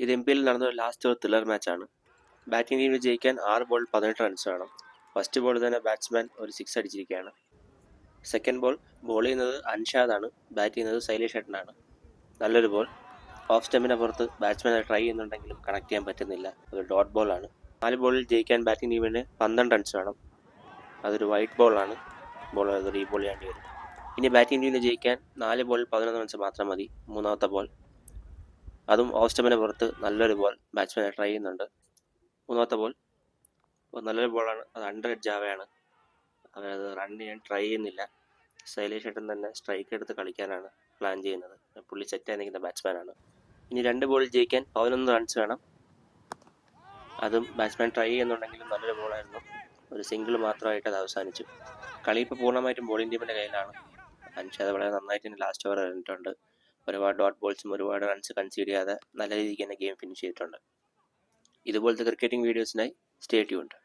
ഇത് M P എല്ലിൽ നടന്ന ലാസ്റ്റ് ഒരു ത്രില്ലർ മാച്ചാണ്. ബാറ്റിംഗ് ടീമിൽ ജയിക്കാൻ 6 ബോൾ 18 റൺസ് വേണം. ഫസ്റ്റ് ബോൾ തന്നെ ബാറ്റ്സ്മാൻ ഒരു 6 അടിച്ചിരിക്കുകയാണ്. സെക്കൻഡ് ബോൾ ചെയ്യുന്നത് അൻഷാദാണ്. ബാറ്റ് ചെയ്യുന്നത് ശൈലേഷ് ഏട്ടനാണ്. നല്ലൊരു ബോൾ. ഓഫ് സ്റ്റമ്പിന് പുറത്ത് ബാറ്റ്സ്മാൻ ട്രൈ ചെയ്യുന്നുണ്ടെങ്കിലും കണക്ട് ചെയ്യാൻ പറ്റുന്നില്ല. അതൊരു ഡോട്ട് ബോളാണ്. 4 ബോളിൽ ജയിക്കാൻ ബാറ്റിംഗ് ടീമിന് 12 റൺസ് വേണം. അതൊരു വൈറ്റ് ബോളാണ്. ബോൾ റീബോൾ ചെയ്യേണ്ടി വരും. ഇനി ബാറ്റിംഗ് ടീമിന് ജയിക്കാൻ 4 ബോളിൽ 11 റൺസ് മാത്രം മതി. മൂന്നാമത്തെ ബോൾ, അതും ഓഫ് സ്റ്റമ്പിന് പുറത്ത് നല്ലൊരു ബോൾ. ബാറ്റ്സ്മാൻ ട്രൈ ചെയ്യുന്നുണ്ട്. മൂന്നാമത്തെ ബോൾ നല്ലൊരു ബോളാണ്. അത് അണ്ടർ എഡ്ജ് ആവുകയാണ്. അവരത് റൺ ചെയ്യാൻ ട്രൈ ചെയ്യുന്നില്ല. ശൈലേഷ് ഏട്ടൻ തന്നെ സ്ട്രൈക്ക് എടുത്ത് കളിക്കാനാണ് പ്ലാൻ ചെയ്യുന്നത്. പുള്ളി സെറ്റായി നിൽക്കുന്ന ബാറ്റ്സ്മാനാണ്. ഇനി 2 ബോളിൽ ജയിക്കാൻ 11 റൺസ് വേണം. അതും ബാറ്റ്സ്മാൻ ട്രൈ ചെയ്യുന്നുണ്ടെങ്കിലും നല്ലൊരു ബോളായിരുന്നു. ഒരു സിംഗിൾ മാത്രമായിട്ട് അത് അവസാനിച്ചു. കളി ഇപ്പോൾ പൂർണ്ണമായിട്ടും ബോളിംഗ് ടീമിൻ്റെ കയ്യിലാണ്. അൻഷാദ് വളരെ നന്നായിട്ട് ലാസ്റ്റ് ഓവർ എറിഞ്ഞിട്ടുണ്ട്. ഒരുപാട് ഡോട്ട് ബോൾസും ഒരുപാട് റൺസ് കൺസീഡ് ചെയ്യാതെ നല്ല രീതിക്ക് തന്നെ ഗെയിം ഫിനിഷ് ചെയ്തിട്ടുണ്ട്. ഇതുപോലത്തെ ക്രിക്കറ്റിംഗ് വീഡിയോസിനായി സ്റ്റേ ട്യൂൺഡ്.